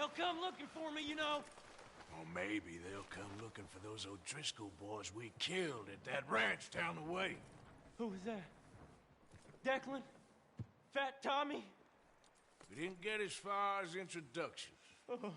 They'll come looking for me, you know. Or maybe they'll come looking for those O'Driscoll boys we killed at that ranch down the way. Who was that? Declan? Fat Tommy? We didn't get as far as introductions. Oh.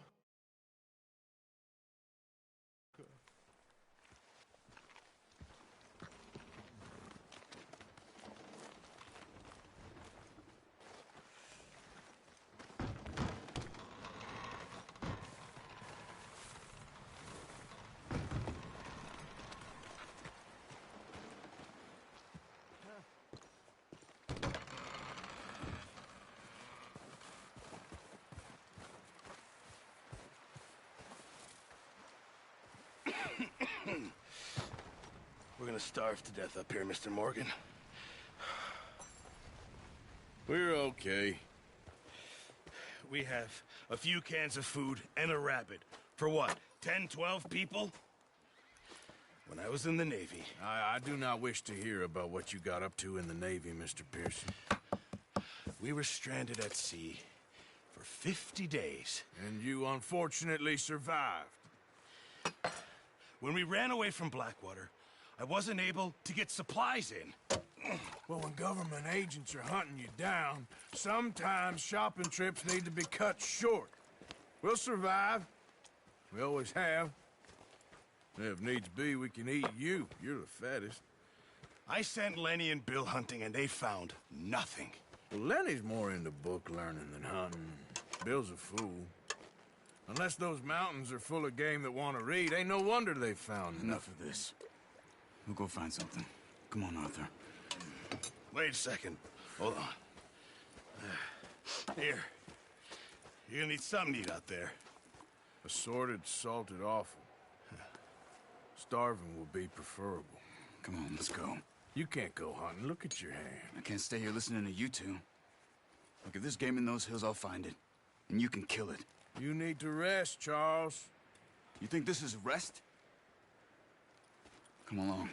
We're gonna starve to death up here, Mr. Morgan. We're okay. We have a few cans of food and a rabbit. For what, 10, 12 people? When I was in the Navy... I do not wish to hear about what you got up to in the Navy, Mr. Pearson. We were stranded at sea for 50 days. And you unfortunately survived. When we ran away from Blackwater, I wasn't able to get supplies in. Well, when government agents are hunting you down, sometimes shopping trips need to be cut short. We'll survive. We always have. If needs be, we can eat you. You're the fattest. I sent Lenny and Bill hunting, and they found nothing. Well, Lenny's more into book learning than hunting. Bill's a fool. Unless those mountains are full of game that want to read, ain't no wonder they found Enough of this. We'll go find something. Come on, Arthur. Wait a second. Hold on. Here. You're gonna need something to eat out there. Assorted, salted offal. Starving will be preferable. Come on, let's go. You can't go hunting. Look at your hand. I can't stay here listening to you two. Look, if there's game in those hills, I'll find it. And you can kill it. You need to rest, Charles. You think this is rest? Come along.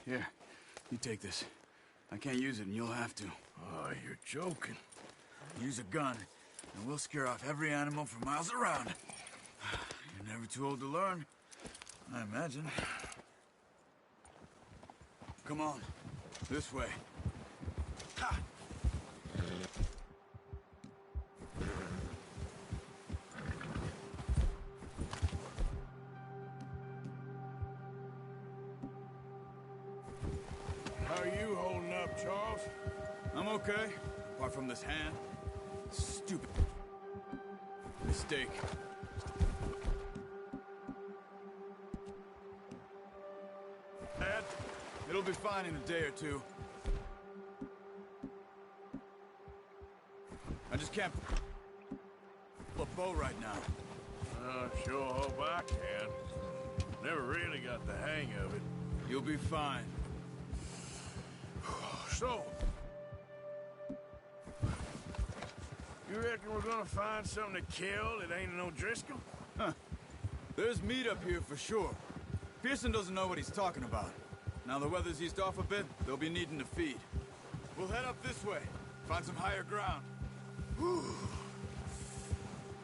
Here, you take this. I can't use it, and you'll have to. Oh, you're joking. Use a gun, and we'll scare off every animal for miles around. You're never too old to learn, I imagine. Come on, this way. Ha! How are you holding up, Charles? I'm okay, apart from this hand. Stupid mistake. Dad, it'll be fine in a day or two. I just can't pull a bow right now. Sure hope I can. Never really got the hang of it. You'll be fine. So, you reckon we're gonna find something to kill that ain't an O'Driscoll? Huh. There's meat up here for sure. Pearson doesn't know what he's talking about. Now the weather's eased off a bit, they'll be needing to feed. We'll head up this way, find some higher ground. Whew.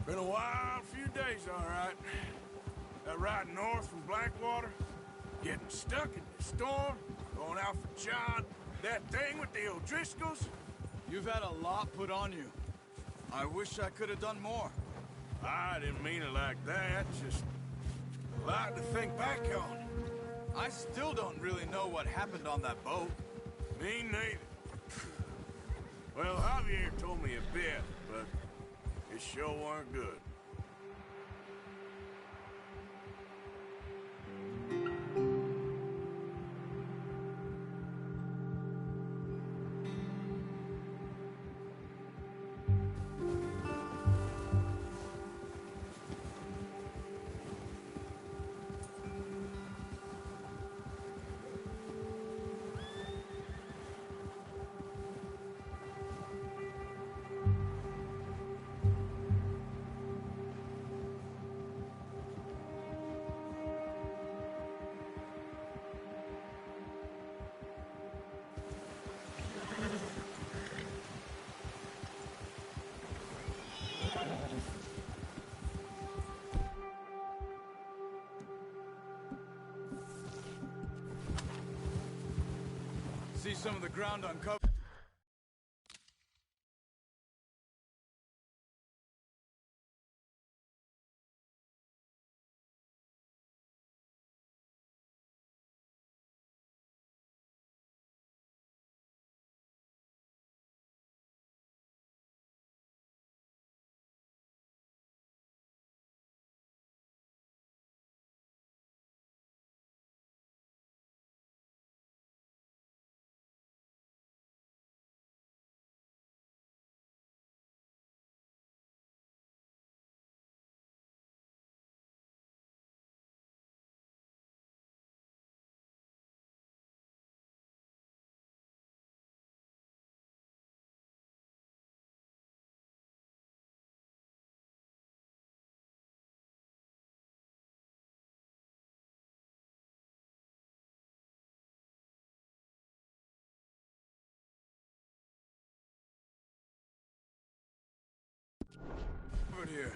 Been a wild few days, all right. That ride north from Blackwater, getting stuck in the storm, going out for John, that thing with the O'Driscolls. You've had a lot put on you. I wish I could have done more. I didn't mean it like that, just a lot to think back on. I still don't really know what happened on that boat. Me neither. Well, Javier told me a bit, but it sure weren't good. some of the ground uncovered. Here.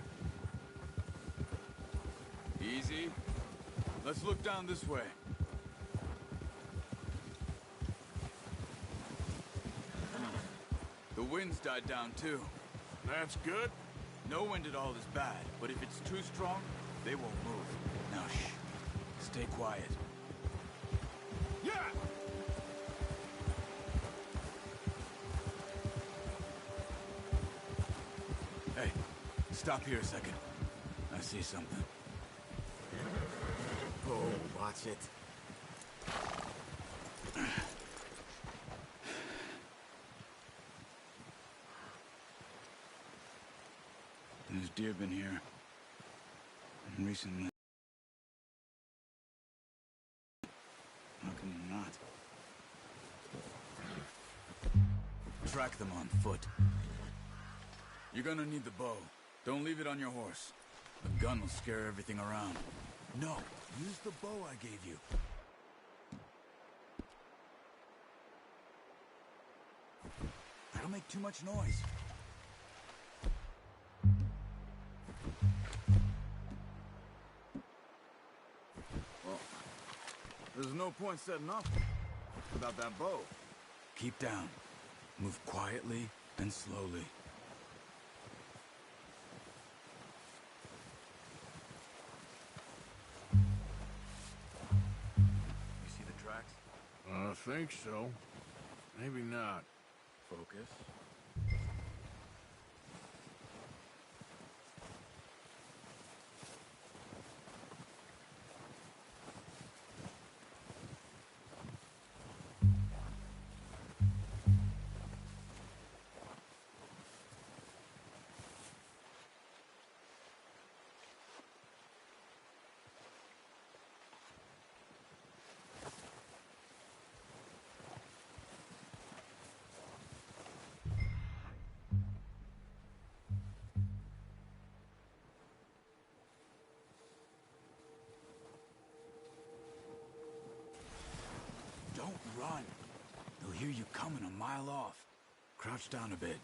Easy. Let's look down this way. The wind's died down too. That's good. No wind at all is bad, but if it's too strong, they won't move. Now shh. Stay quiet. Yeah! Hey, stop here a second. I see something. Oh, watch it. There's deer been here. And recently. How can you not? Track them on foot. You're gonna need the bow. Don't leave it on your horse. The gun will scare everything around. No, use the bow I gave you. That'll make too much noise. Well, there's no point setting off without that bow. Keep down. Move quietly and slowly. You see the tracks? I think so. Maybe not. Focus. Don't run. They'll hear you coming a mile off. Crouch down a bit.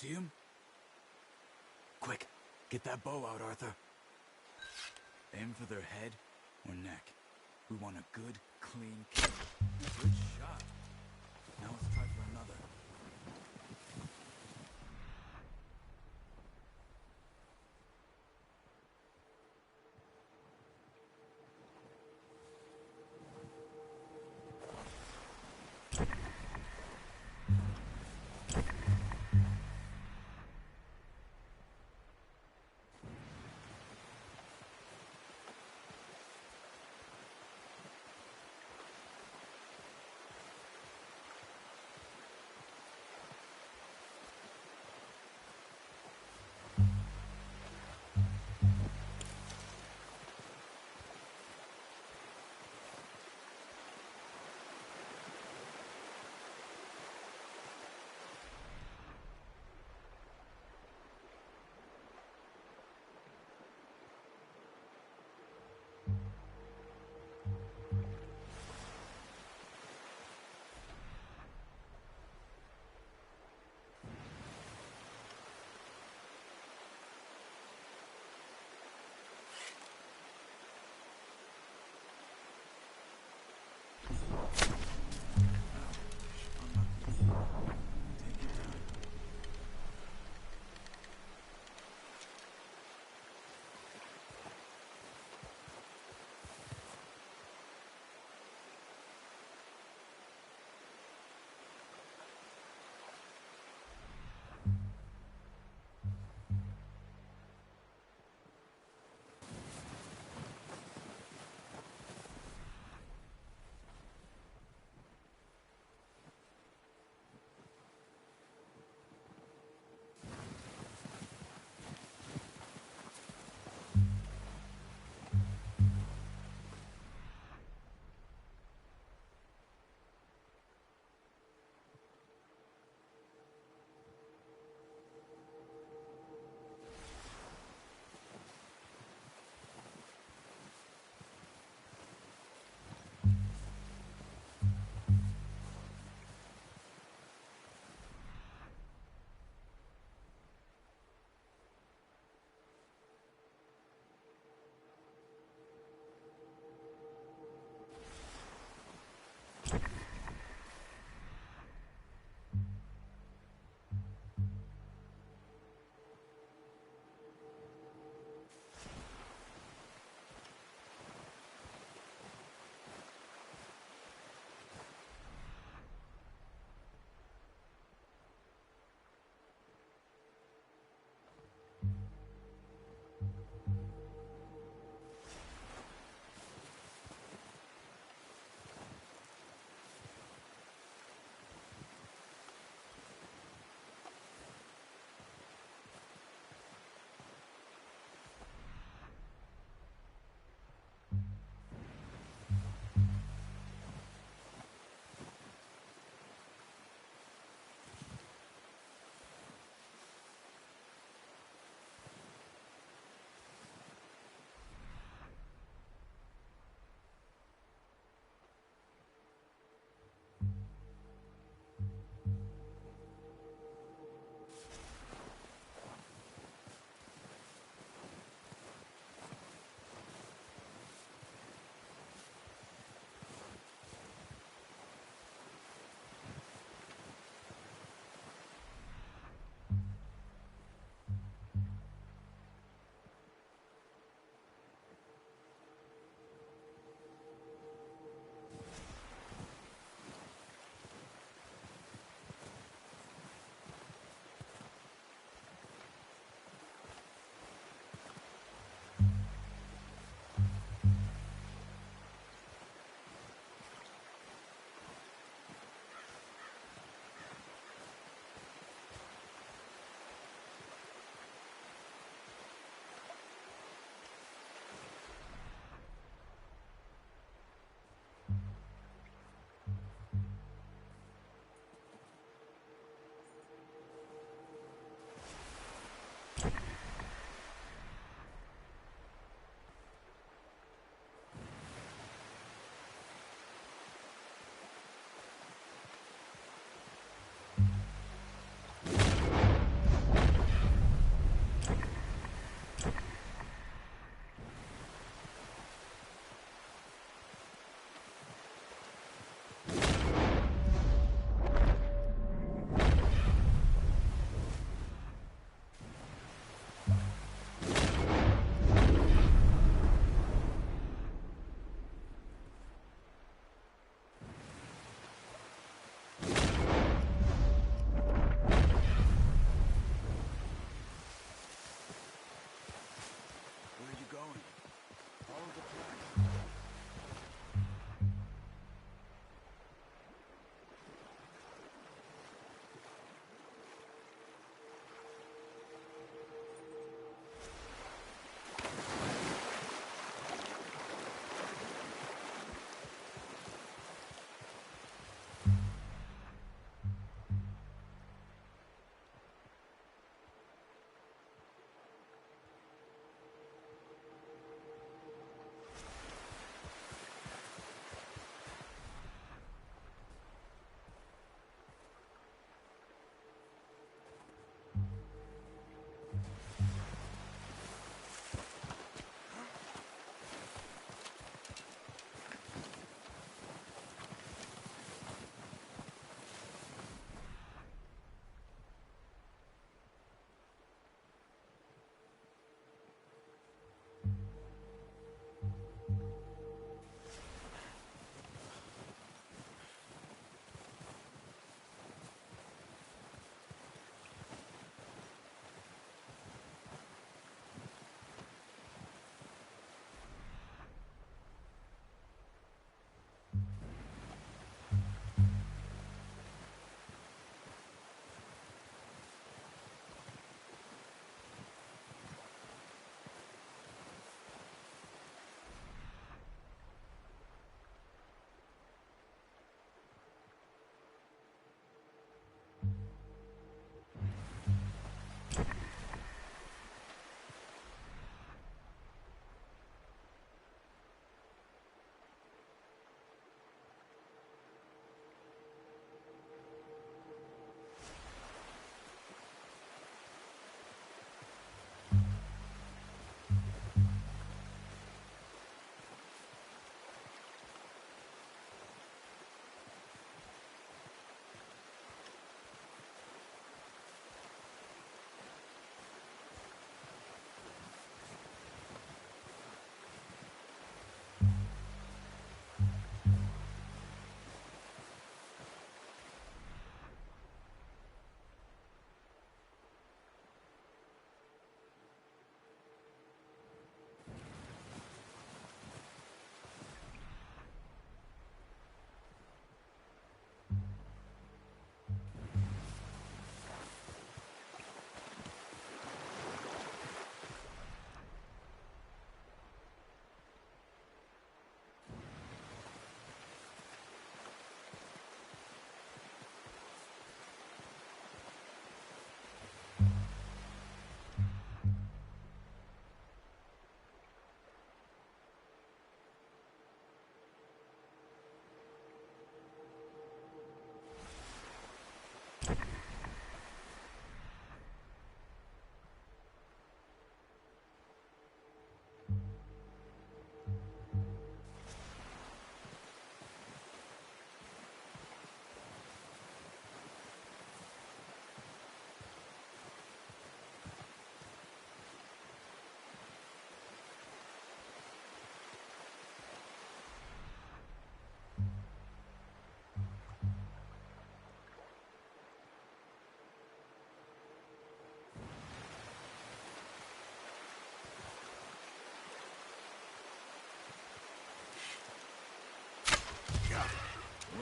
see him? Quick, get that bow out, Arthur. Aim for their head or neck. We want a good, clean kill. Good shot. Now let's try for another.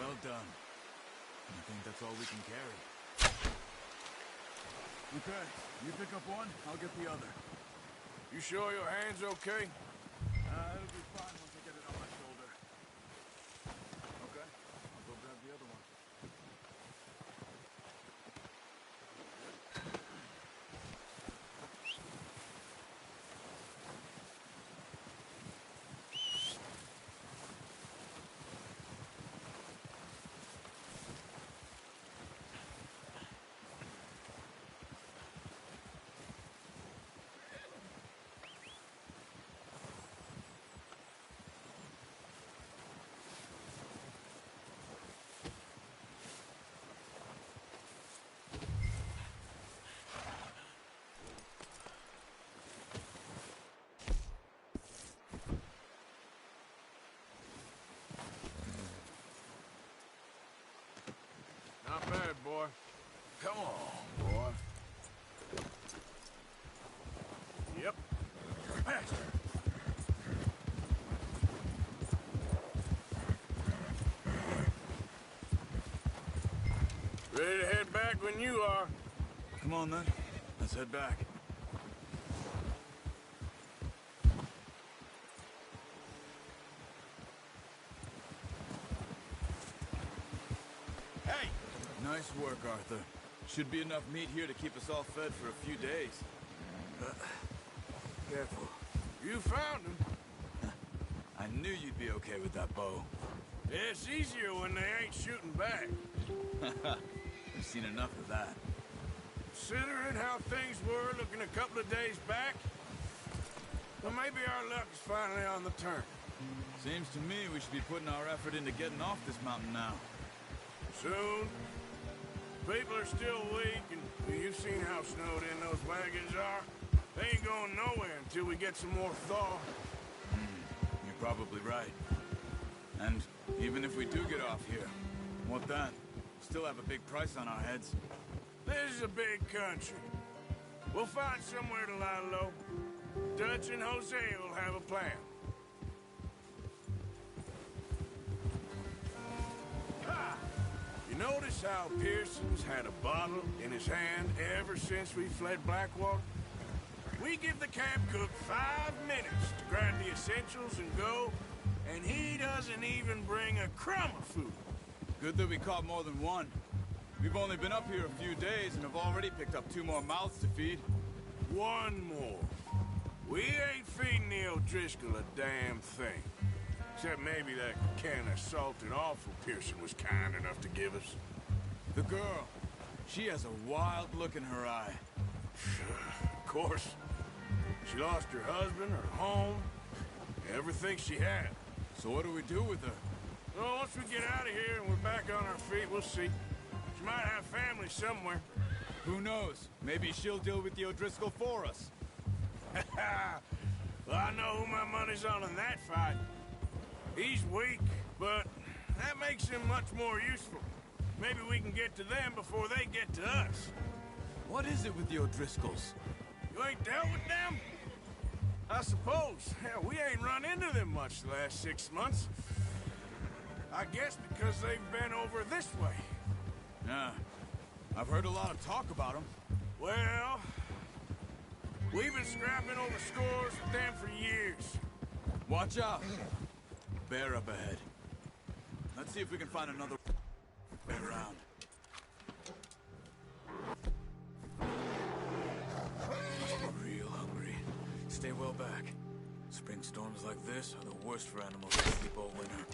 Well done. I think that's all we can carry. Okay, you pick up one, I'll get the other. You sure your hand's okay? It'll be fine once I get it on my shoulder. Okay, I'll go grab the other one. Not bad, boy. Come on, boy. Yep. Faster. Ready to head back when you are. Come on then, let's head back. Hey! Nice work, Arthur. Should be enough meat here to keep us all fed for a few days. Careful. You found him. I knew you'd be okay with that bow. It's easier when they ain't shooting back. We've seen enough of that. Considering how things were looking a couple of days back, well, maybe our luck is finally on the turn. Seems to me we should be putting our effort into getting off this mountain now. Soon. People are still weak, and you've seen how snowed in those wagons are. They ain't going nowhere until we get some more thaw. You're probably right. And even if we do get off here, what then? Still have a big price on our heads. This is a big country. We'll find somewhere to lie low. Dutch and Jose will have a plan. Ha! You notice how Pearson's had a bottle in his hand ever since we fled Blackwater? We give the camp cook 5 minutes to grab the essentials and go, and he doesn't even bring a crumb of food. Good that we caught more than one. We've only been up here a few days and have already picked up 2 more mouths to feed. One more. We ain't feeding the O'Driscoll a damn thing. Except maybe that can of salted offal Pearson was kind enough to give us. The girl. She has a wild look in her eye. Of course. She lost her husband, her home, everything she had. So what do we do with her? Well, once we get out of here and we're back on our feet, we'll see. She might have family somewhere. Who knows? Maybe she'll deal with the O'Driscoll for us. Well, I know who my money's on in that fight. He's weak, but that makes him much more useful. Maybe we can get to them before they get to us. What is it with the O'Driscolls? You ain't dealt with them? I suppose. Hell, we ain't run into them much the last 6 months. I guess because they've been over this way. Yeah. I've heard a lot of talk about them. Well, we've been scrapping over scores with them for years. Watch out. Bear up ahead. Let's see if we can find another way around. Real hungry. Stay well back. Spring storms like this are the worst for animals to sleep all winter.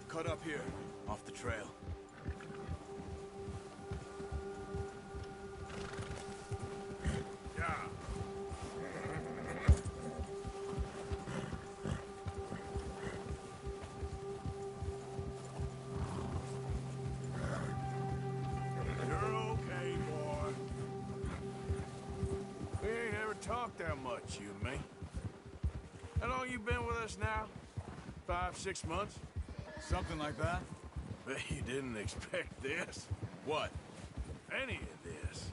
Cut up here, off the trail. Yeah. You're okay, boy. We ain't ever talked that much, you and me. How long you been with us now? 5, 6 months? Something like that? Bet you didn't expect this. What? Any of this.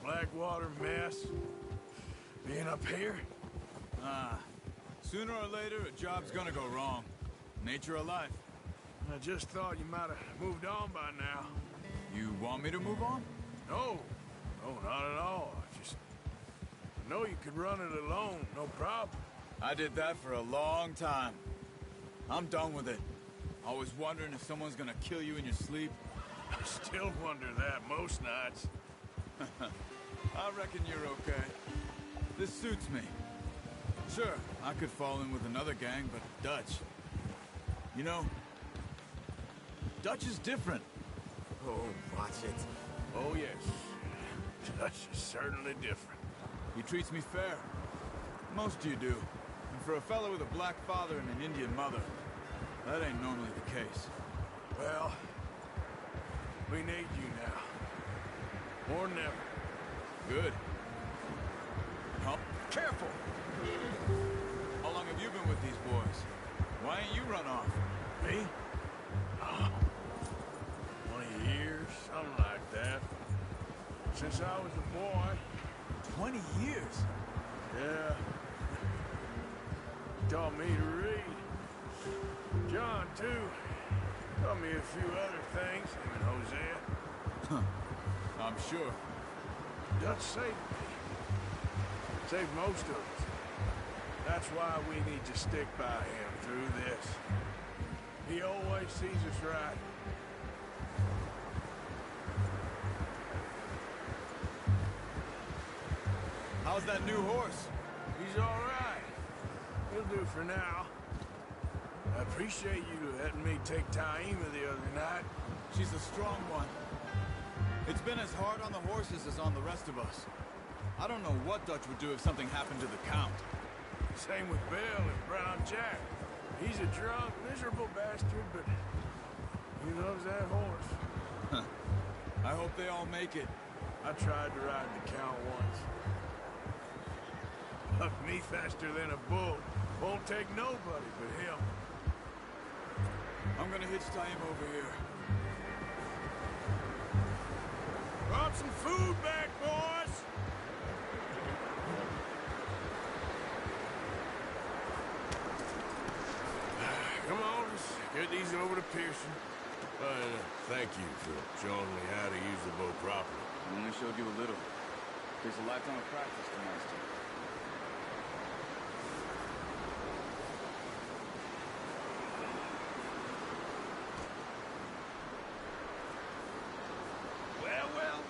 Blackwater mess. Being up here? Sooner or later, a job's gonna go wrong. Nature of life. I just thought you might have moved on by now. You want me to move on? No. No, not at all. I know you could run it alone, no problem. I did that for a long time. I'm done with it. Always wondering if someone's gonna kill you in your sleep. I still wonder that most nights. I reckon you're okay. This suits me. Sure, I could fall in with another gang, but Dutch... You know, Dutch is different. Oh, watch it. Oh, yes. Dutch is certainly different. He treats me fair. Most of you do. And for a fellow with a black father and an Indian mother, that ain't normally the case. Well, we need you now. More than ever. Good. Huh? Careful! How long have you been with these boys? Why ain't you run off? Me? Oh, 20 years, something like that. Since I was a boy. 20 years? Yeah. Taught me to read. John, too. Taught me a few other things, him and Hosea. I'm sure. Dutch saved me. Saved most of us. That's why we need to stick by him through this. He always sees us right. How's that new horse? He's all right. He'll do for now. I appreciate you letting me take Taima the other night. She's a strong one. It's been as hard on the horses as on the rest of us. I don't know what Dutch would do if something happened to the Count. Same with Bill and Brown Jack. He's a drunk, miserable bastard, but he loves that horse. I hope they all make it. I tried to ride the Count once. Bucked me faster than a bull. Won't take nobody but him. I'm gonna hitch time over here. Brought some food back, boys! Come on, let's get these over to Pearson. Thank you for showing me how to use the bow properly. I only showed you a little. Takes a lifetime of practice to master. Well, well,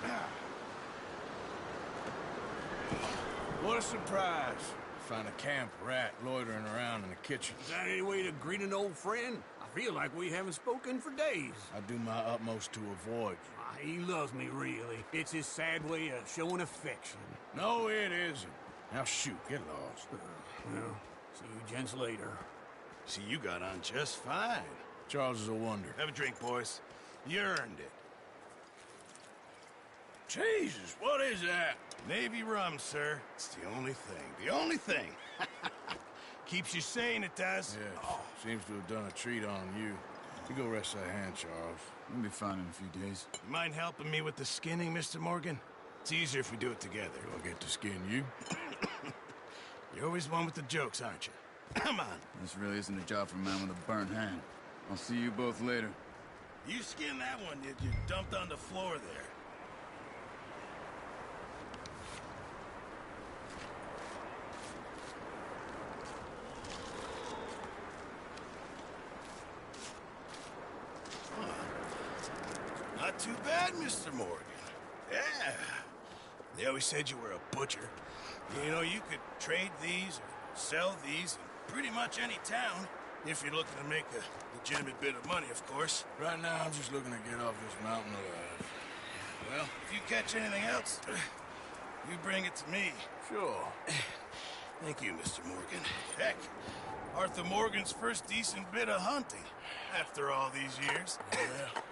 well. What a surprise. Find a camp rat loitering around in the kitchen. Is that any way to greet an old friend? I feel like we haven't spoken for days. I do my utmost to avoid you. He loves me, really. It's his sad way of showing affection. No, it isn't. Now shoot, get lost. Well, see you gents later. See, you got on just fine. Charles is a wonder. Have a drink, boys. You earned it. Jesus, what is that? Navy rum, sir. It's the only thing. The only thing. Keeps you sane, it does. Yes, seems to have done a treat on you. You go rest that hand, Charles. We'll be fine in a few days. You mind helping me with the skinning, Mr. Morgan? It's easier if we do it together. Do I get to skin you? You're always one with the jokes, aren't you? Come on. This really isn't a job for a man with a burnt hand. I'll see you both later. You skinned that one you dumped on the floor there. Not too bad, Mr. Morgan. Yeah. They always said you were a butcher. You know, you could trade these or sell these in pretty much any town, if you're looking to make a legitimate bit of money, of course. Right now, I'm just looking to get off this mountain alive. Well, if you catch anything else, you bring it to me. Sure. Thank you, Mr. Morgan. Heck, Arthur Morgan's first decent bit of hunting after all these years. Yeah.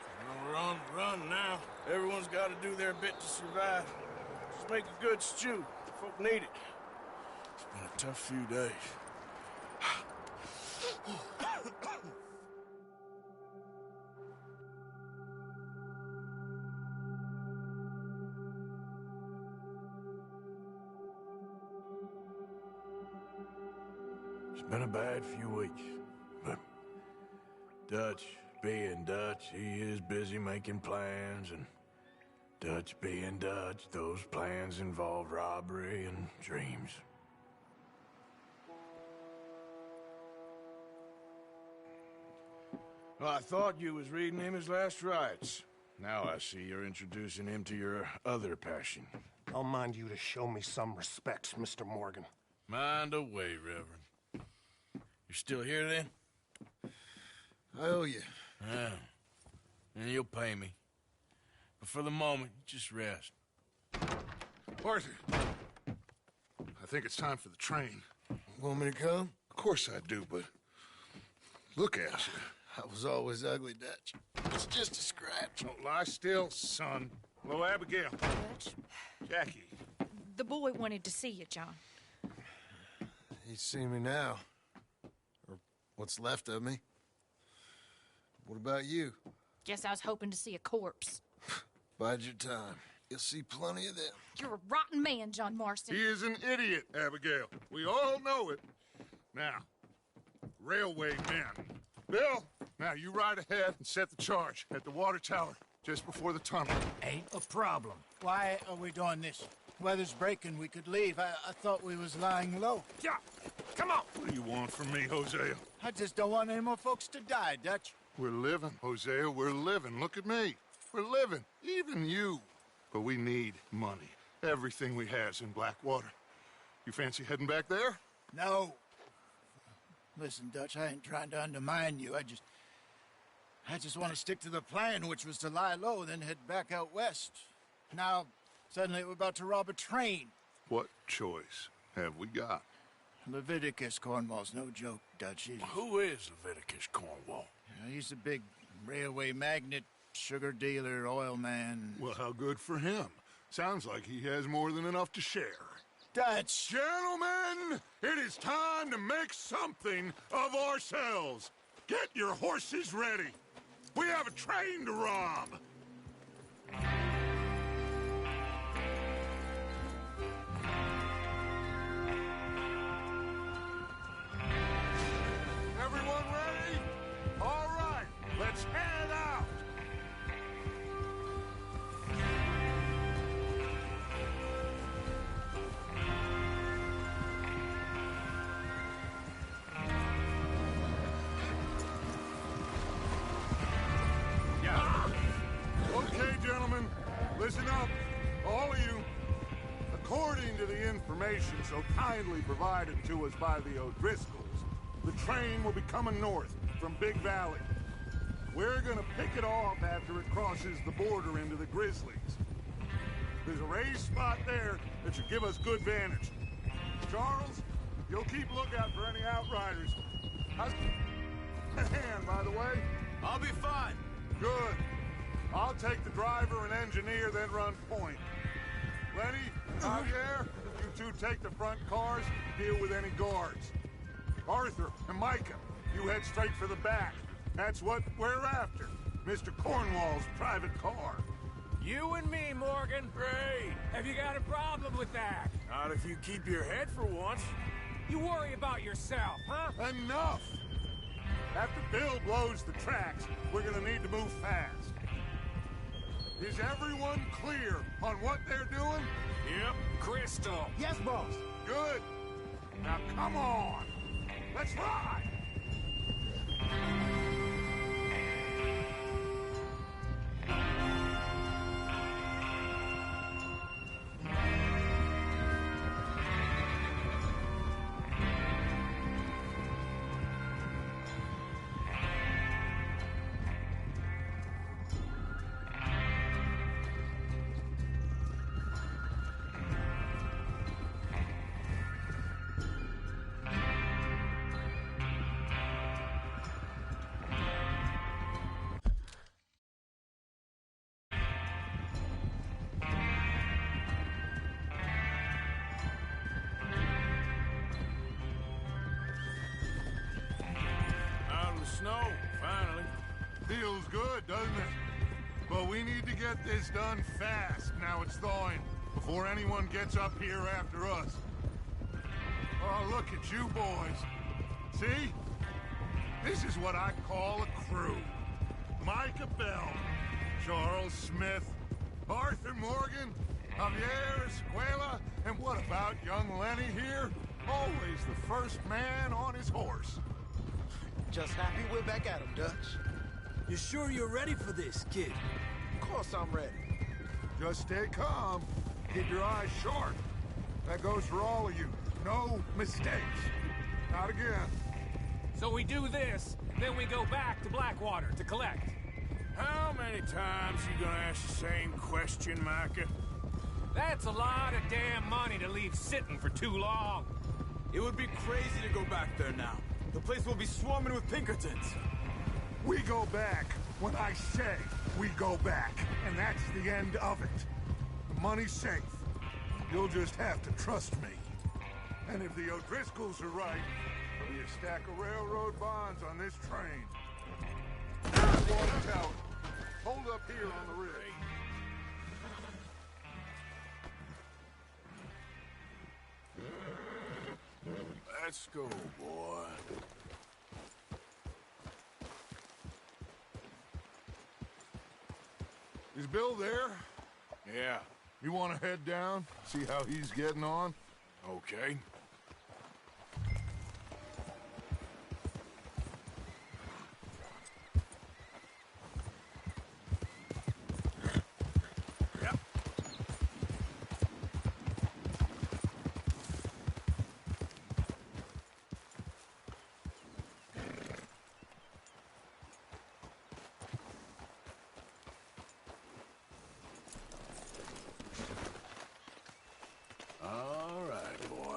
Run now. Everyone's got to do their bit to survive. Just make a good stew. Folk need it. It's been a tough few days. It's been a bad few weeks, but Dutch being Dutch, he is busy making plans, and Dutch being Dutch, those plans involve robbery and dreams. Well, I thought you was reading him his last rites. Now I see you're introducing him to your other passion. I'll mind you to show me some respect, Mr. Morgan. Mind away, Reverend. You still here, then? I owe you. Yeah. And you'll pay me. But for the moment, just rest. Arthur, I think it's time for the train. Want me to come? Of course I do, but look at you. I was always ugly, Dutch. It's just a scratch. Don't lie still, son. Hello, Abigail. Dutch, Jackie. the boy wanted to see you, John. He's seen me now. Or what's left of me. What about you? Guess I was hoping to see a corpse. Bide your time. You'll see plenty of them. You're a rotten man, John Marston. He is an idiot, Abigail. We all know it. Now, railway men. Bill, now you ride ahead and set the charge at the water tower just before the tunnel. Ain't a problem. Why are we doing this? Weather's breaking. We could leave. I thought we was lying low. Yeah, come on. What do you want from me, Hosea? I just don't want any more folks to die, Dutch. We're living, Hosea. We're living. Look at me. We're living. Even you. But we need money. Everything we has in Blackwater. You fancy heading back there? No. Listen, Dutch, I ain't trying to undermine you. I just want to stick to the plan, which was to lie low, then head back out west. Now, suddenly we're about to rob a train. What choice have we got? Leviticus Cornwall's no joke, Dutch. Who is Leviticus Cornwall? He's a big railway magnate, sugar dealer, oil man. Well, how good for him. Sounds like he has more than enough to share. Dutch! Gentlemen, it is time to make something of ourselves. Get your horses ready. We have a train to rob. Everyone ready? All right, let's head out. Okay, gentlemen, listen up, all of you. According to the information so kindly provided to us by the O'Driscolls, the train will be coming north from Big Valley. We're gonna pick it off after it crosses the border into the Grizzlies. There's a raised spot there that should give us good vantage. Charles, you'll keep lookout for any outriders. How's the hand, by the way? I'll be fine. Good. I'll take the driver and engineer, then run point. Lenny, Javier, you two take the front cars, deal with any guards. Arthur and Micah, you head straight for the back. That's what we're after. Mr. Cornwall's private car. You and me, Morgan. Great. Have you got a problem with that? Not if you keep your head for once. You worry about yourself, huh? Enough! After Bill blows the tracks, we're gonna need to move fast. Is everyone clear on what they're doing? Yep. Crystal. Yes, boss. Good. Now come on. Let's ride! snow, finally. Feels good, doesn't it? But we need to get this done fast, now it's thawing, before anyone gets up here after us. Oh, look at you boys. See? This is what I call a crew. Micah Bell, Charles Smith, Arthur Morgan, Javier Escuela, and what about young Lenny here? Always the first man on his horse. Just happy we're back at him, Dutch. You sure you're ready for this, kid? Of course I'm ready. Just stay calm. Keep your eyes sharp. That goes for all of you. No mistakes. Not again. So we do this, then we go back to Blackwater to collect. How many times you gonna ask the same question, Micah? That's a lot of damn money to leave sitting for too long. It would be crazy to go back there now. The place will be swarming with Pinkertons. We go back when I say we go back, and that's the end of it. The money's safe. You'll just have to trust me. And if the O'Driscolls are right, there'll be a stack of railroad bonds on this train. Water tower. Hold up here on the ridge. Let's go, boy. Is Bill there? Yeah, You want to head down? See how he's getting on? okay. All right, boy.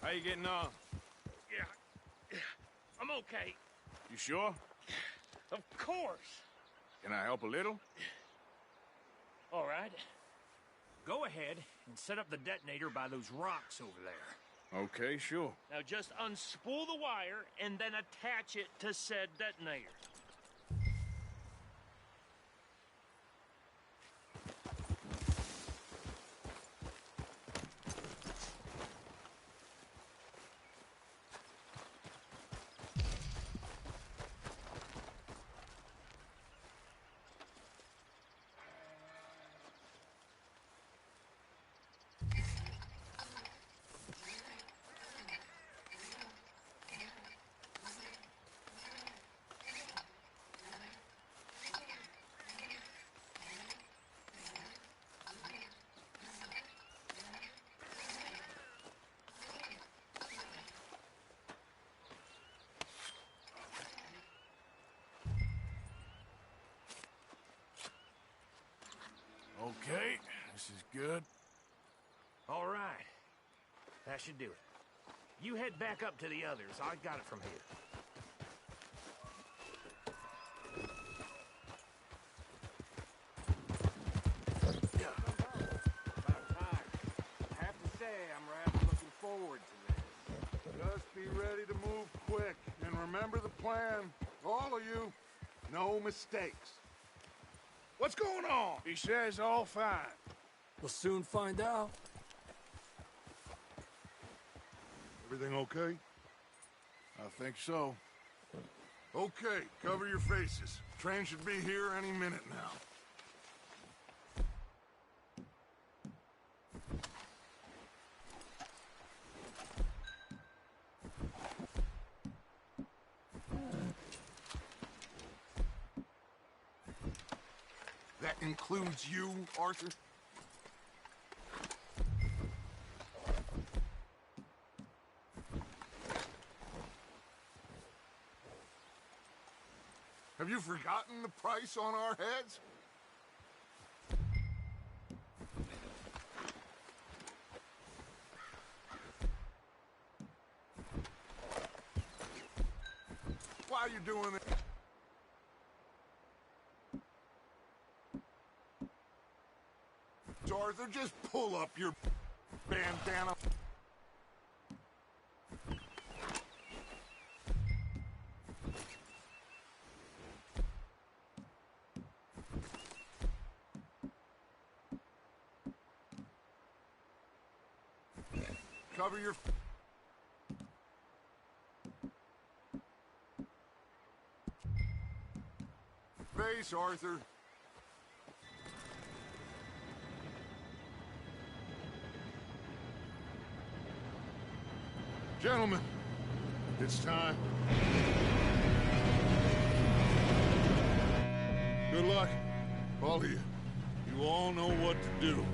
How you getting on? Yeah, I'm okay. You sure? Of course. Can I help a little? All right. Go ahead and set up the detonator by those rocks over there. Okay, sure. Now just unspool the wire and then attach it to said detonator. Okay, this is good. All right. That should do it. You head back up to the others. I got it from here. About time. I have to say, I'm rather looking forward to this. Just be ready to move quick. And remember the plan. All of you. No mistakes. What's going on? He says all fine. We'll soon find out. Everything okay? I think so. Okay, cover your faces. Train should be here any minute now. That includes you, Arthur? Have you forgotten the price on our heads? doing it. Arthur, just pull up your bandana. Cover your... face, Arthur. Gentlemen, it's time. Good luck, all of you. You all know what to do.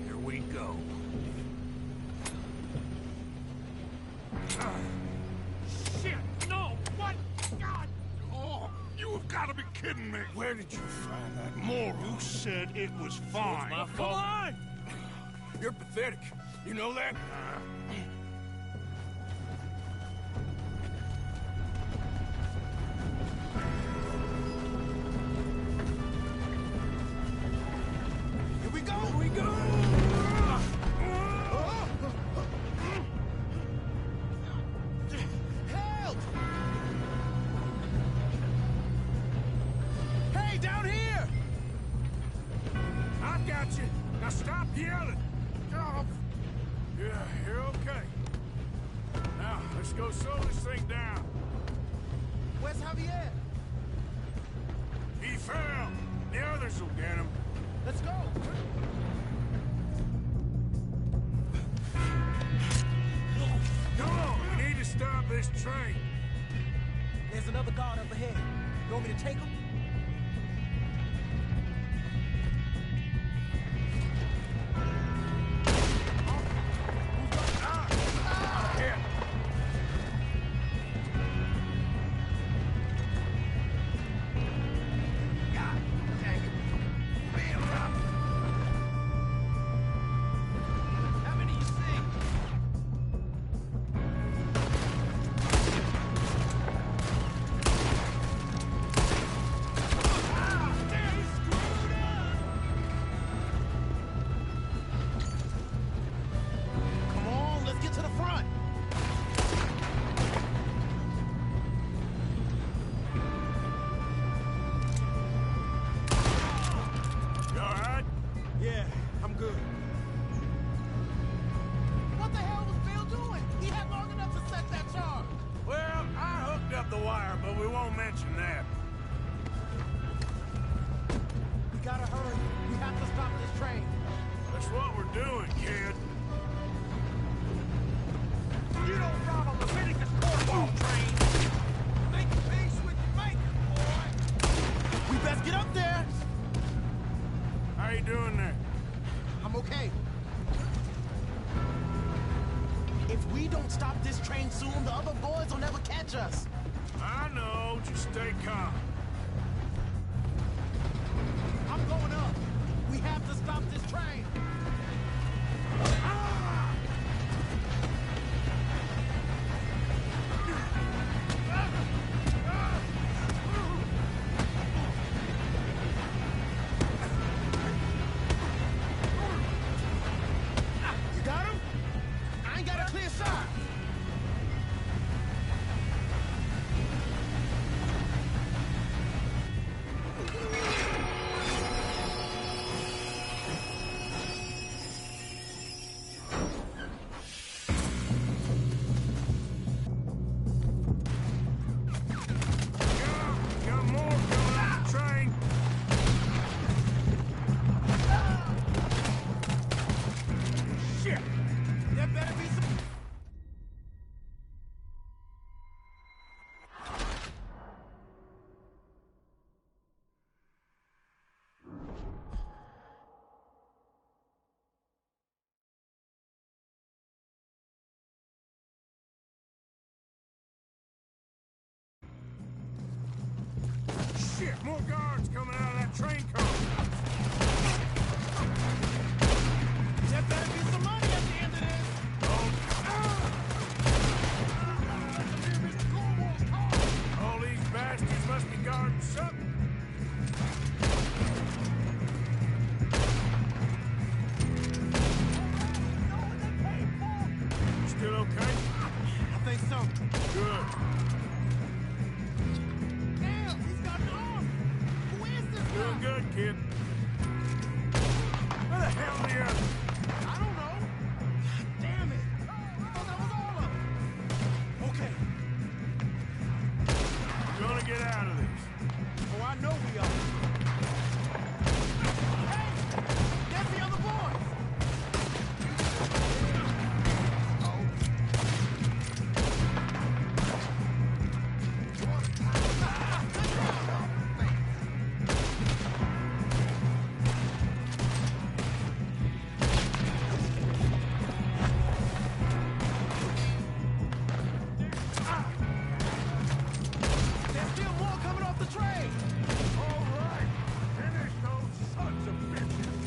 Here we go. Shit! No! What? God! Oh, you have got to be kidding me. Where did you find that moron? You said it was fine. My fault. Come on! You're pathetic. You know that? Here we go! Here we go! Help! Hey, down here! I've got you. Now stop yelling. Oh. Yeah, you're okay. Now, let's go slow this thing down. Where's Javier? He fell. The others will get him. Let's go! Come on, we need to stop this train. There's another guard up ahead. You want me to take him? Come on, let's get to the front! You all right? Yeah, I'm good. What the hell was Bill doing? He had long enough to set that charge! Well, I hooked up the wire, but we won't mention that. We gotta hurry. We have to stop this train. That's what we're doing, kid. You don't drive a Leviticus cornball train! Make peace with your maker, boy! We best get up there! How you doing there? I'm okay. If we don't stop this train soon, the other boys will never catch us. I know. Just stay calm. I'm going up. We have to stop this train. You got him? I ain't got a clear shot. Got more coming off the train. Shit! There better be some... Shit! More guards coming out of that train car. There better be some some? Good. Damn, he's got an arm! Who is this guy? Doing good, kid. Where the hell are the others? I don't know. God damn it! Oh, that was all of them. Okay. We're gonna get out of this. Oh, I know we are. Hey! That's the other boys! There's still more coming off the train! All right, finish those sons of bitches.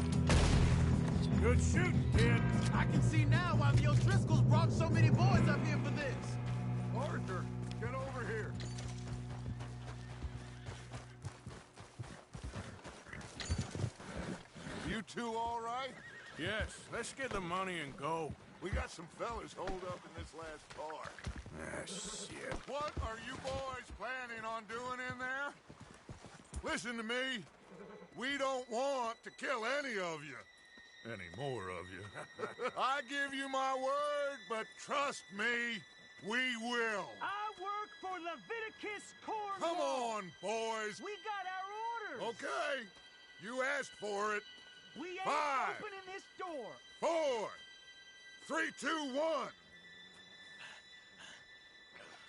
Good shooting, kid. I can see now why the O'Driscolls brought so many boys up here for this. Arthur, get over here. You two all right? Yes, let's get the money and go. We got some fellas holed up in this last car. Ah, shit. What are you boys planning on doing in there? Listen to me. We don't want to kill any of you. Any more of you. I give you my word, but trust me, we will. I work for Leviticus Corps. Come on, boys. We got our orders. Okay, you asked for it. We ain't 5, opening this door. 4, 3, 2, 1.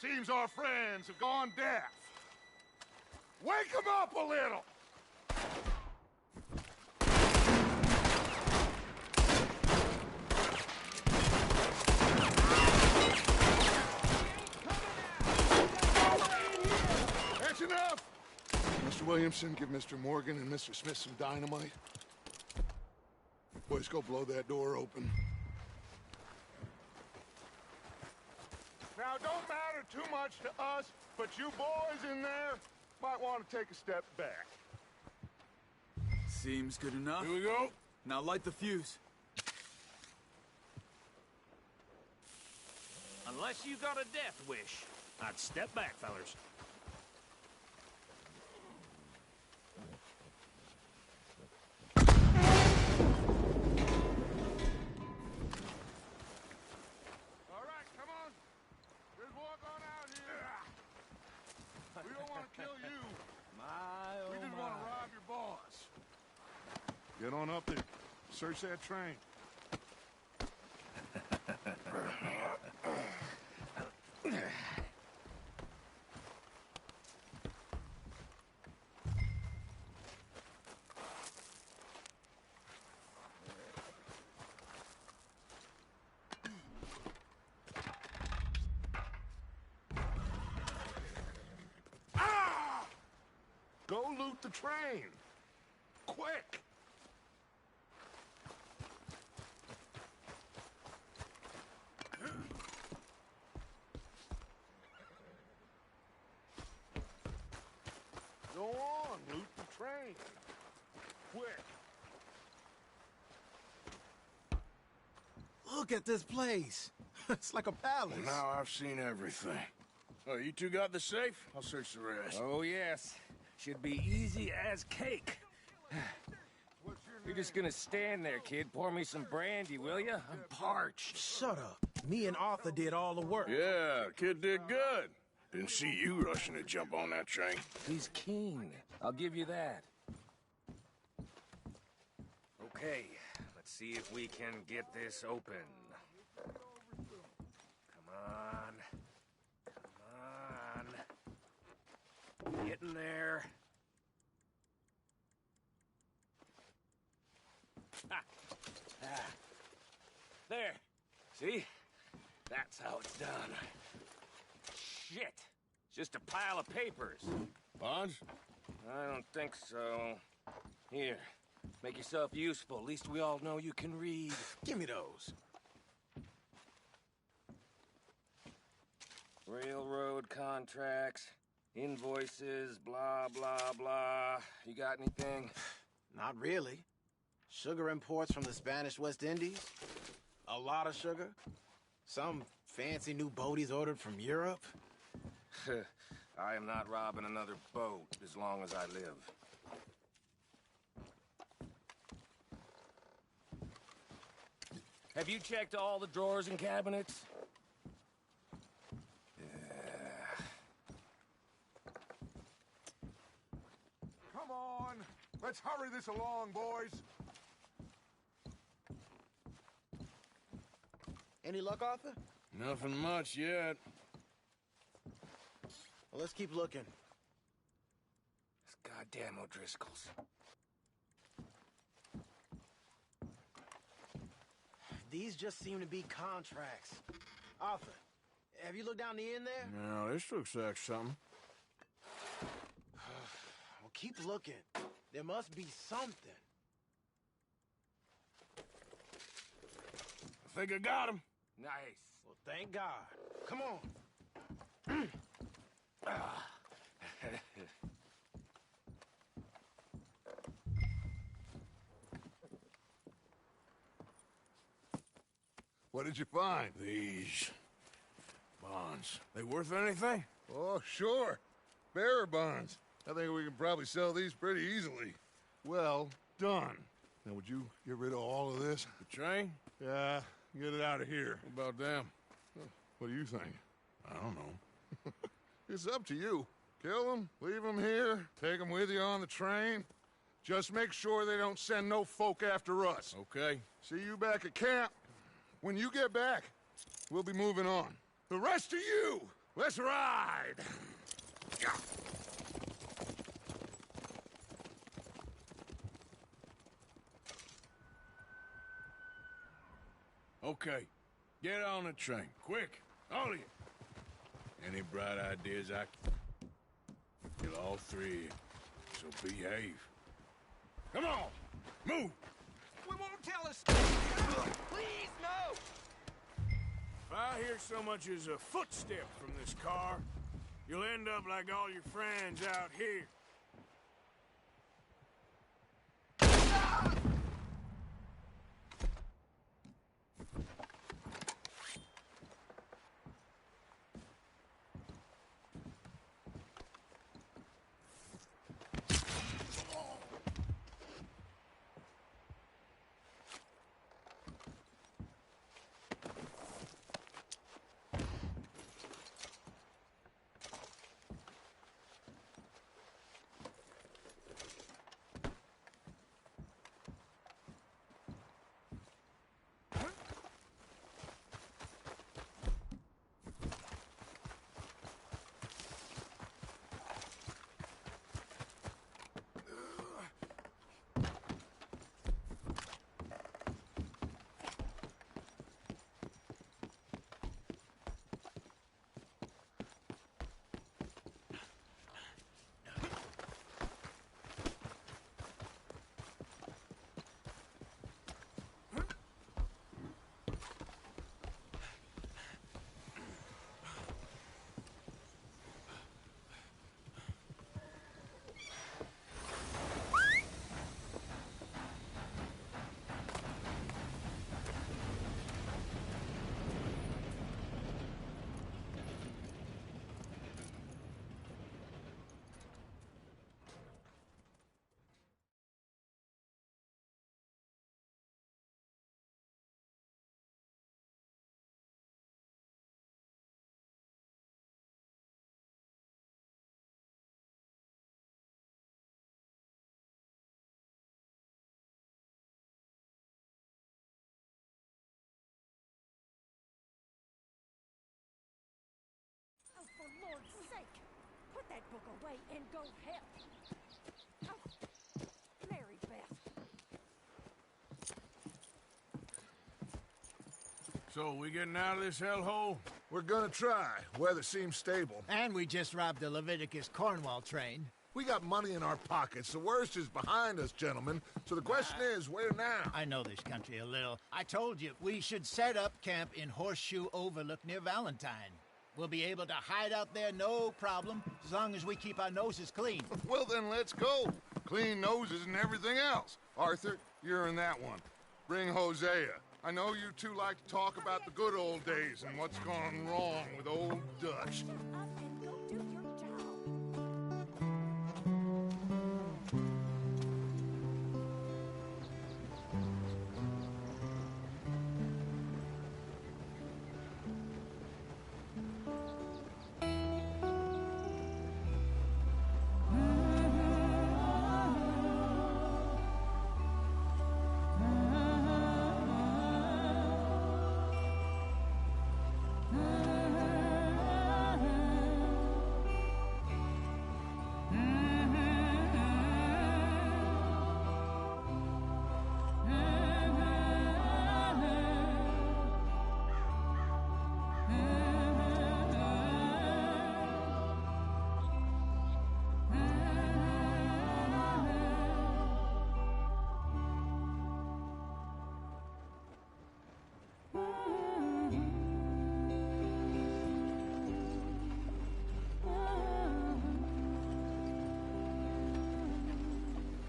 Seems our friends have gone deaf. Wake them up a little. That's enough. Mr. Williamson, give Mr. Morgan and Mr. Smith some dynamite. Boys, go blow that door open. Now, don't matter too much to us, but you boys in there might want to take a step back. Seems good enough. Here we go. Now light the fuse. Unless you got a death wish, I'd step back, fellers. All right, come on. Just walk on out here. We don't want to kill you. We just want to rob your boss. Get on up there. Search that train. Go loot the train. Quick! Go on, loot the train. Quick! Look at this place. It's like a palace. Now I've seen everything. Oh, you two got the safe? I'll search the rest. Oh, yes. Should be easy as cake. You're just gonna stand there, kid. Pour me some brandy, will you? I'm parched. Shut up. Me and Arthur did all the work. Yeah, kid did good. Didn't see you rushing to jump on that train. He's keen. I'll give you that. Okay, let's see if we can get this open. Come on. Come on. Get in there. Ha. Ah. There. See? That's how it's done. Shit. It's just a pile of papers. Bonds? I don't think so. Here. Make yourself useful. At least we all know you can read. Give me those. Railroad contracts, invoices, blah, blah, blah. You got anything? Not really. Sugar imports from the Spanish West Indies. A lot of sugar. Some fancy new boat he's ordered from Europe? I am not robbing another boat as long as I live. Have you checked all the drawers and cabinets? Come on! Let's hurry this along, boys! Any luck, Arthur? Nothing much yet. Well, let's keep looking. This goddamn O'Driscolls. These just seem to be contracts. Arthur, have you looked down the end there? Now, this looks like something. Well, keep looking. There must be something. I think I got him. Nice. Well, thank God. Come on. What did you find? These bonds. They worth anything? Oh, sure. Bearer bonds. I think we can probably sell these pretty easily. Well done. Now, would you get rid of all of this? The train? Yeah, get it out of here. What about them? What do you think? I don't know. It's up to you. Kill them, leave them here, take them with you on the train. Just make sure they don't send no folk after us. Okay. See you back at camp. When you get back, we'll be moving on. The rest of you, let's ride! Okay. Get on the train. Quick. All of you. Any bright ideas I can... Kill all three of you. So behave. Come on! Move! We won't tell us. Please, no! If I hear so much as a footstep from this car, you'll end up like all your friends out here. For Lord's sake, put that book away and go help. Oh, Mary Beth. So, we getting out of this hellhole? We're gonna try. Weather seems stable. And we just robbed the Leviticus Cornwall train. We got money in our pockets. The worst is behind us, gentlemen. So the question is, where now? I know this country a little. I told you, we should set up camp in Horseshoe Overlook near Valentine. We'll be able to hide out there no problem, as long as we keep our noses clean. Well, then let's go. Clean noses and everything else. Arthur, you're in that one. Bring Hosea. I know you two like to talk about the good old days and what's gone wrong with old Dutch. Up and go do your job.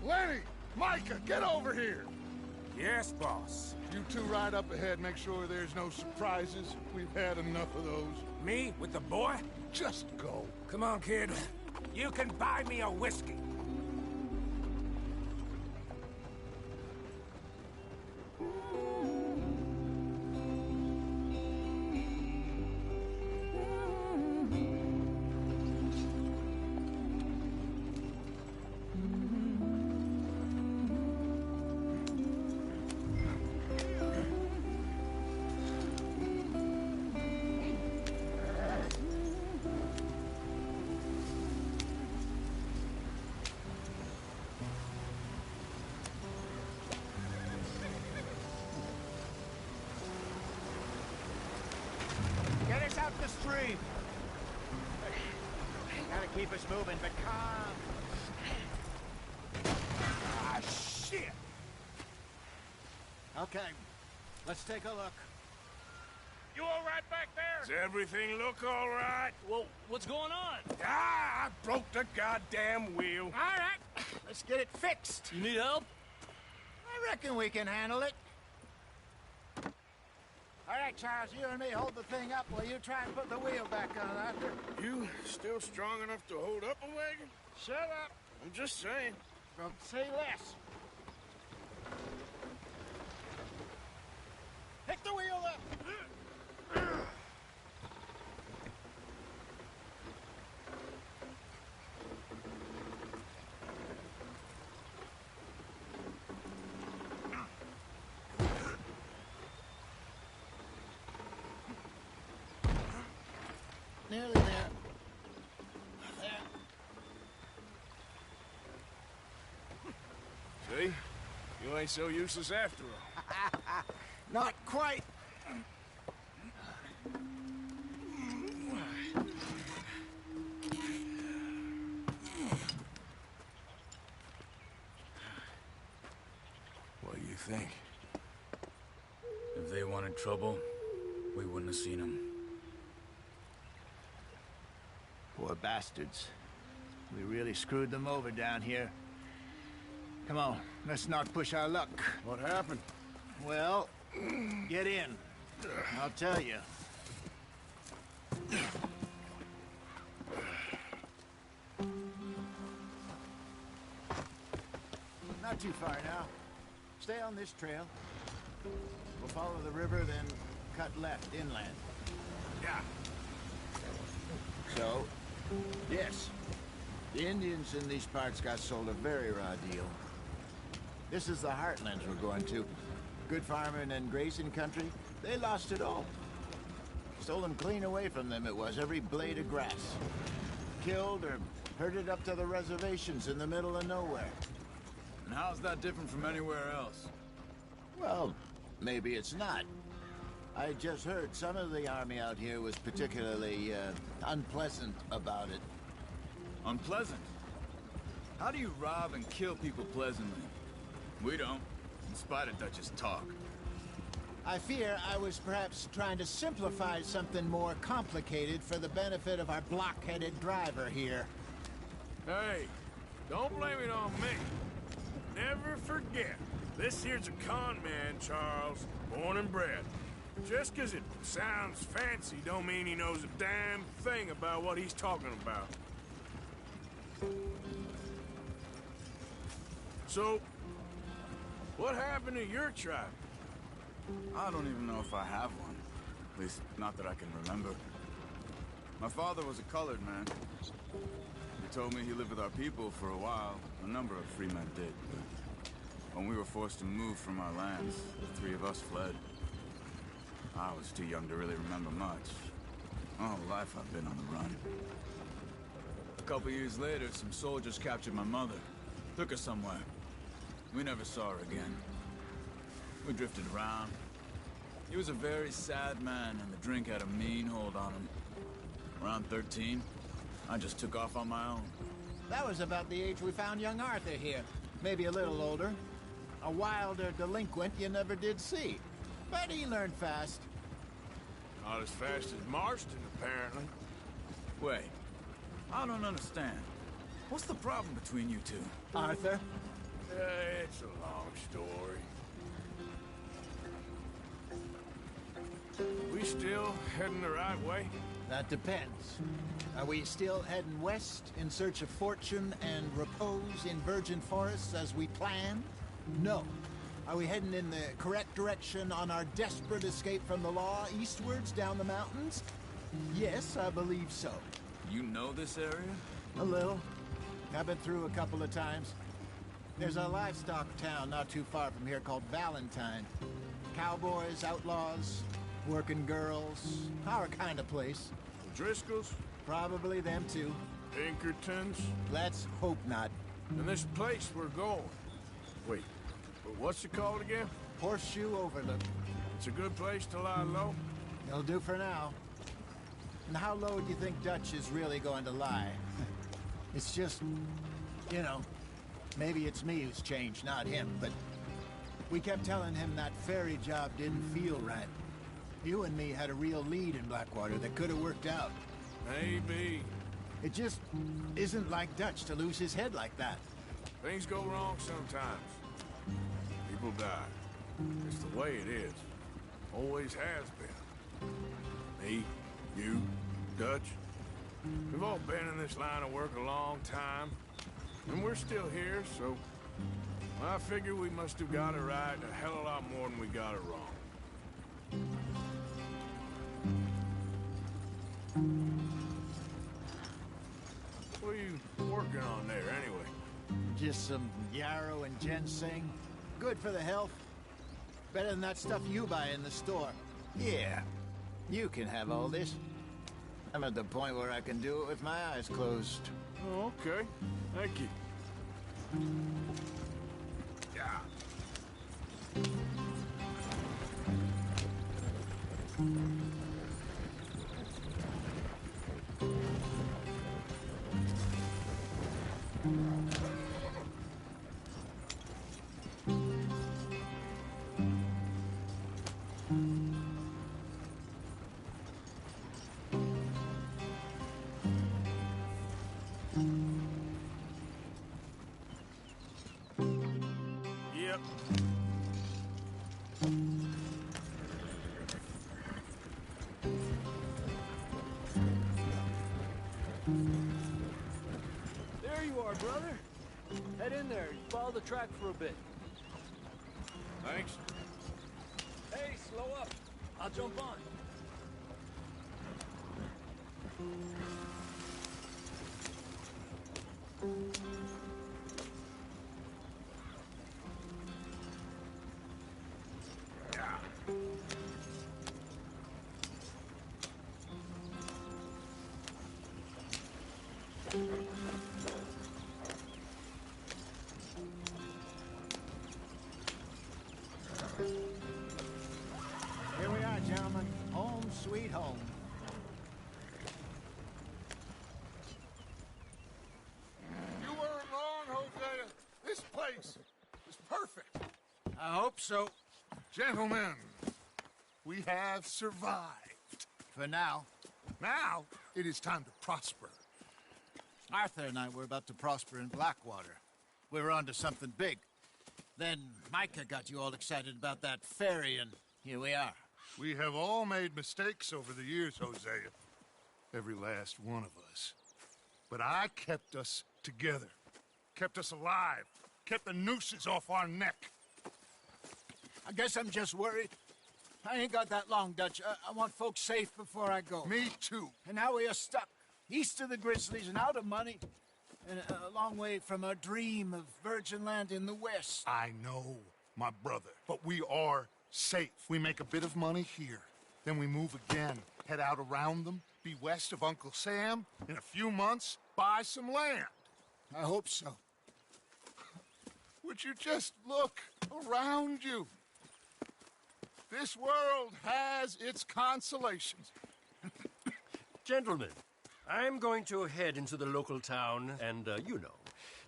Lenny! Micah, get over here! Yes, boss. You two ride up ahead, make sure there's no surprises. We've had enough of those. Me with the boy? Just go. Come on, kid. You can buy me a whiskey. Get us out the stream. Gotta keep us moving, but calm. Ah, shit! Okay, let's take a look. You all right back there? Does everything look all right? Well, what's going on? Ah, I broke the goddamn wheel. All right, let's get it fixed. You need help? I reckon we can handle it. All right, Charles, you and me hold the thing up while you try and put the wheel back on, Arthur. You still strong enough to hold up a wagon? Shut up. I'm just saying. Well, say less. Pick the wheel up. Nearly there. There. See? You ain't so useless after all. Not quite. What do you think? If they wanted trouble, we wouldn't have seen them. Poor bastards. We really screwed them over down here. Come on, let's not push our luck. What happened? Well, get in. I'll tell you. Not too far now. Stay on this trail. We'll follow the river, then cut left inland. Yeah. So, yes, the Indians in these parts got sold a very raw deal. This is the heartlands we're going to. Good farming and grazing country, they lost it all. Stolen clean away from them it was, every blade of grass. Killed or herded up to the reservations in the middle of nowhere. And how's that different from anywhere else? Well, maybe it's not. I just heard some of the army out here was particularly, unpleasant about it. Unpleasant? How do you rob and kill people pleasantly? We don't, in spite of Dutch's talk. I fear I was perhaps trying to simplify something more complicated for the benefit of our block-headed driver here. Hey, don't blame it on me. Never forget, This here's a con man, Charles. Born and bred. Just 'cause it sounds fancy don't mean he knows a damn thing about what he's talking about. So, what happened to your tribe? I don't even know if I have one. At least, not that I can remember. My father was a colored man. He told me he lived with our people for a while. A number of free men did, but when we were forced to move from our lands, the three of us fled. I was too young to really remember much. My whole life I've been on the run. A couple years later, some soldiers captured my mother. Took her somewhere. We never saw her again. We drifted around. He was a very sad man, and the drink had a mean hold on him. Around 13, I just took off on my own. That was about the age we found young Arthur here. Maybe a little older. A wilder delinquent you never did see. But he learned fast. Not as fast as Marston, apparently. Wait, I don't understand. What's the problem between you two? Arthur? It's a long story. We still heading the right way? That depends. Are we still heading west in search of fortune and repose in virgin forests as we planned? No. Are we heading in the correct direction on our desperate escape from the law eastwards down the mountains? Yes, I believe so. You know this area? A little. I've been through a couple of times. There's a livestock town not too far from here called Valentine. Cowboys, outlaws, working girls, our kind of place. Driscolls? Probably them too. Pinkertons? Let's hope not. And this place we're going. Wait, what's it called again? Horseshoe Overlook. It's a good place to lie low? It'll do for now. And how low do you think Dutch is really going to lie? It's just, you know, maybe it's me who's changed, not him, but we kept telling him that ferry job didn't feel right. You and me had a real lead in Blackwater that could have worked out. Maybe. It just isn't like Dutch to lose his head like that. Things go wrong sometimes. People die. It's the way it is. Always has been. Me, you, Dutch. We've all been in this line of work a long time. And we're still here, so I figure we must have got it right a hell of a lot more than we got it wrong. What are you working on there, anyway? Just some yarrow and ginseng. Good for the health. Better than that stuff you buy in the store. Yeah, you can have all this. I'm at the point where I can do it with my eyes closed. Oh, okay. Thank you. Yeah. Yep. There you are, brother. Head in there. Follow the track for a bit. Thanks. Hey, slow up. I'll jump on. Here we are, gentlemen. Home sweet home. You weren't wrong, Hosea. This place is perfect. I hope so. Gentlemen, we have survived. For now. Now, it is time to prosper. Arthur and I were about to prosper in Blackwater. We were onto something big. Then Micah got you all excited about that ferry, and here we are. We have all made mistakes over the years, Hosea. Every last one of us. But I kept us together. Kept us alive. Kept the nooses off our neck. I guess I'm just worried. I ain't got that long, Dutch. I want folks safe before I go. Me too. And now we are stuck, east of the Grizzlies and out of money, and a long way from our dream of virgin land in the west. I know, my brother, but we are safe. We make a bit of money here, then we move again, head out around them, be west of Uncle Sam, in a few months, buy some land. I hope so. Would you just look around you? This world has its consolations. Gentlemen, I'm going to head into the local town and,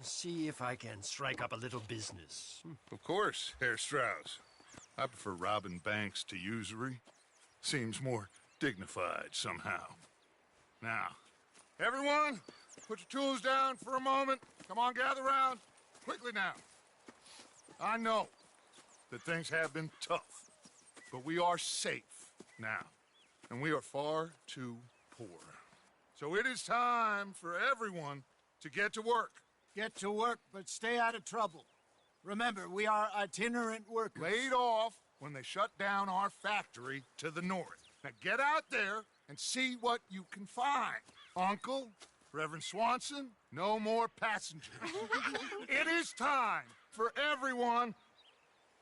see if I can strike up a little business. Of course, Herr Strauss. I prefer robbing banks to usury. Seems more dignified somehow. Now, everyone, put your tools down for a moment. Come on, gather round. Quickly now. I know that things have been tough, but we are safe now, and we are far too poor. So it is time for everyone to get to work. Get to work, but stay out of trouble. Remember, we are itinerant workers. Laid off when they shut down our factory to the north. Now get out there and see what you can find. Uncle, Reverend Swanson, no more passengers. It is time for everyone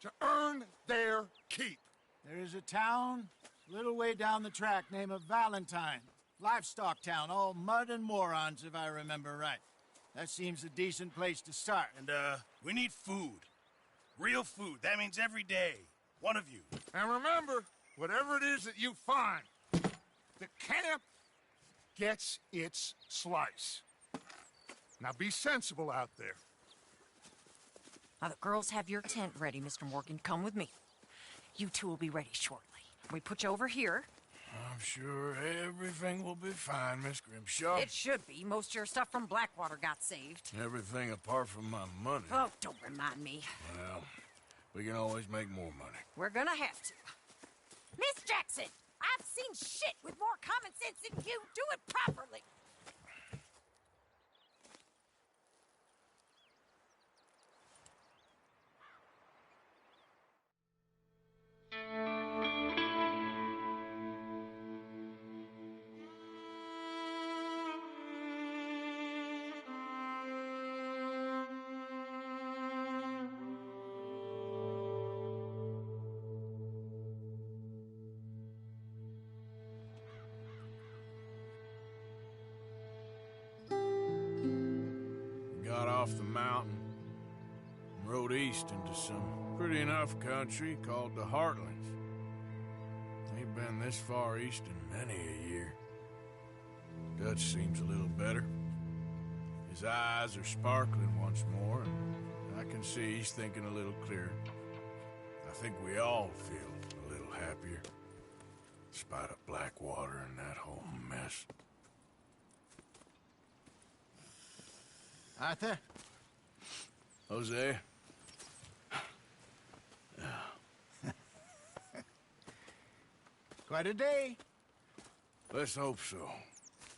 to earn their keep. There is a town a little way down the track named Valentine. Livestock town, all mud and morons, if I remember right. That seems a decent place to start. And, we need food. Real food. That means every day. One of you. And remember, whatever it is that you find, the camp gets its slice. Now be sensible out there. Now the girls have your tent ready, Mr. Morgan. Come with me. You two will be ready shortly. We put you over here. I'm sure everything will be fine, Miss Grimshaw. It should be. Most of your stuff from Blackwater got saved. Everything apart from my money. Oh, don't remind me. Well, we can always make more money. We're gonna have to. Miss Jackson, I've seen shit with more common sense than you. Do it properly. Got off the mountain and rode east into some pretty enough country called the Heartlands. Ain't been this far east in many a year. Dutch seems a little better. His eyes are sparkling once more, and I can see he's thinking a little clearer. I think we all feel a little happier, in spite of Blackwater and that whole mess. Arthur? Jose? Quite a day. Let's hope so.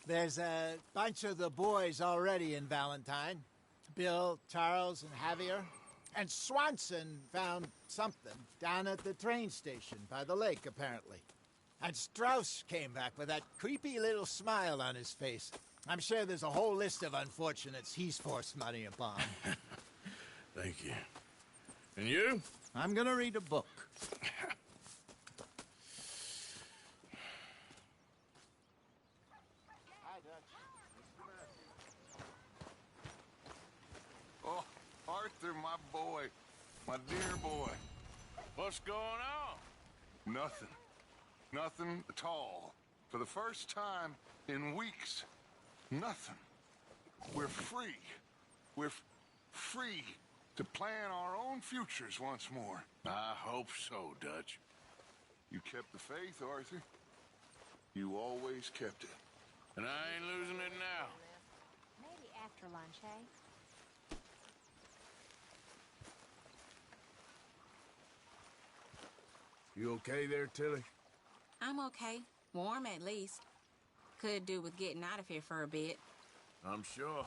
There's a bunch of the boys already in Valentine. Bill, Charles, and Javier. And Swanson found something down at the train station by the lake, apparently. And Strauss came back with that creepy little smile on his face. I'm sure there's a whole list of unfortunates he's forced money upon. Thank you. And you? I'm gonna read a book. Oh, Arthur, my boy. My dear boy. What's going on? Nothing. Nothing at all. For the first time in weeks. Nothing. We're free. We're free to plan our own futures once more. I hope so, Dutch. You kept the faith, Arthur. You always kept it. And I ain't losing it now. Maybe after lunch, hey? You okay there, Tilly? I'm okay. Warm, at least. Could do with getting out of here for a bit. I'm sure.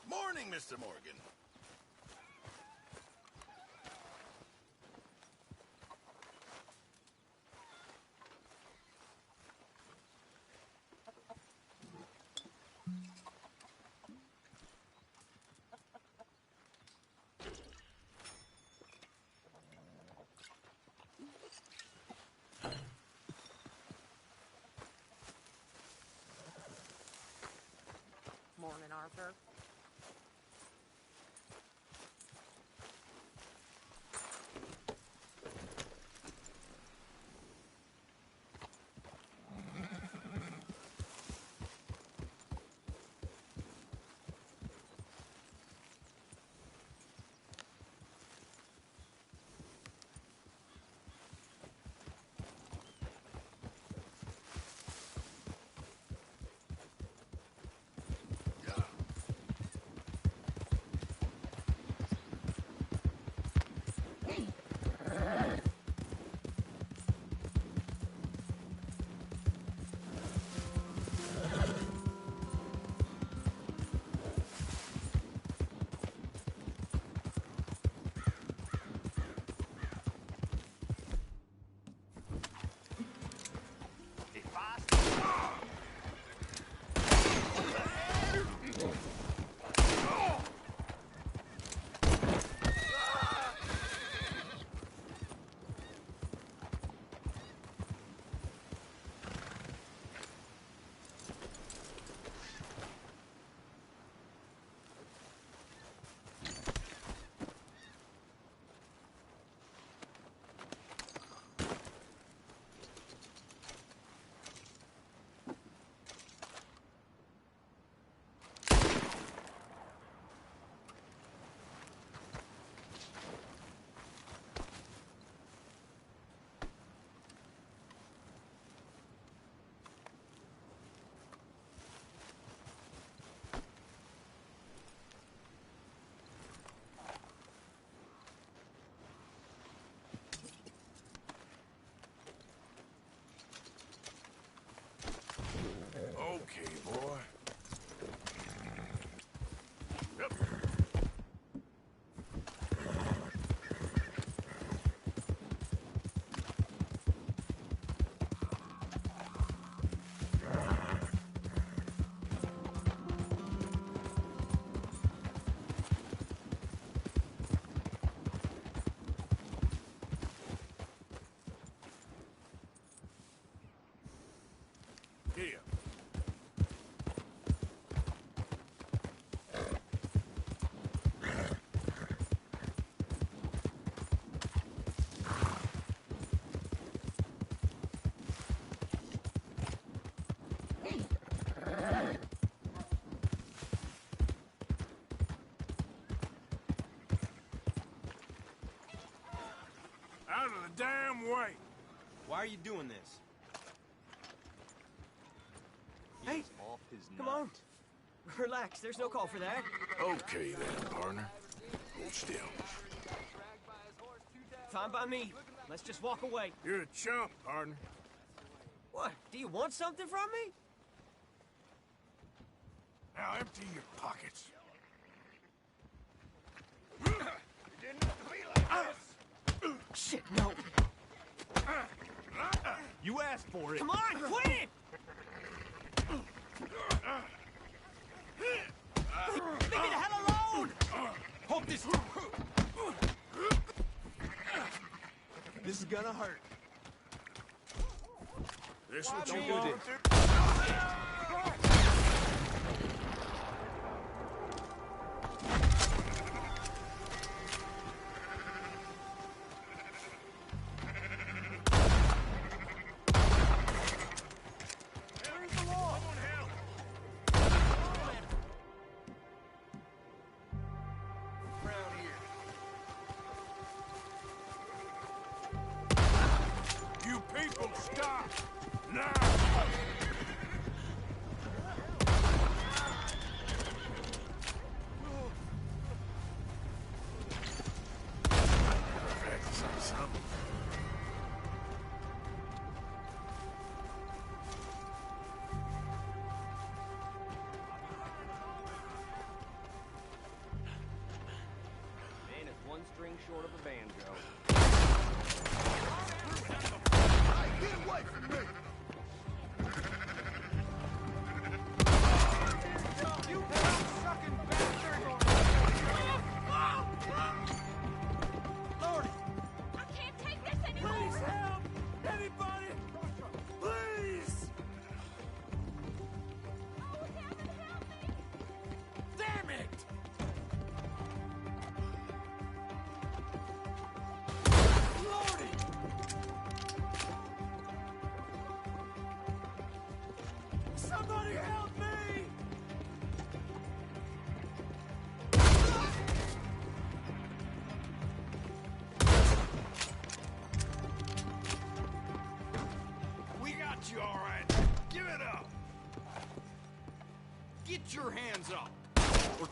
Morning, Mr. Morgan. Morning, Arthur. Okay, boy. Yep. Here. Out of the damn way! Why are you doing this? Hey, come on. Relax, there's no call for that. Okay then, partner. Hold still. Fine by me. Let's just walk away. You're a chump, partner. What, do you want something from me? Now empty your pockets. Shit, no. You asked for it. Come on, quit it! Leave me the hell alone! Hope this... This is gonna hurt. This what Don't you want did. You people stop! Now! Man is one string short of a banjo. Get away from me! You sucking bastard! Lordy! I can't take this anymore! Please help! Anybody! Please! Oh, heaven help me! Damn it! Lordy! Somebody help me! We got you all right. Give it up. Get your hands up. Or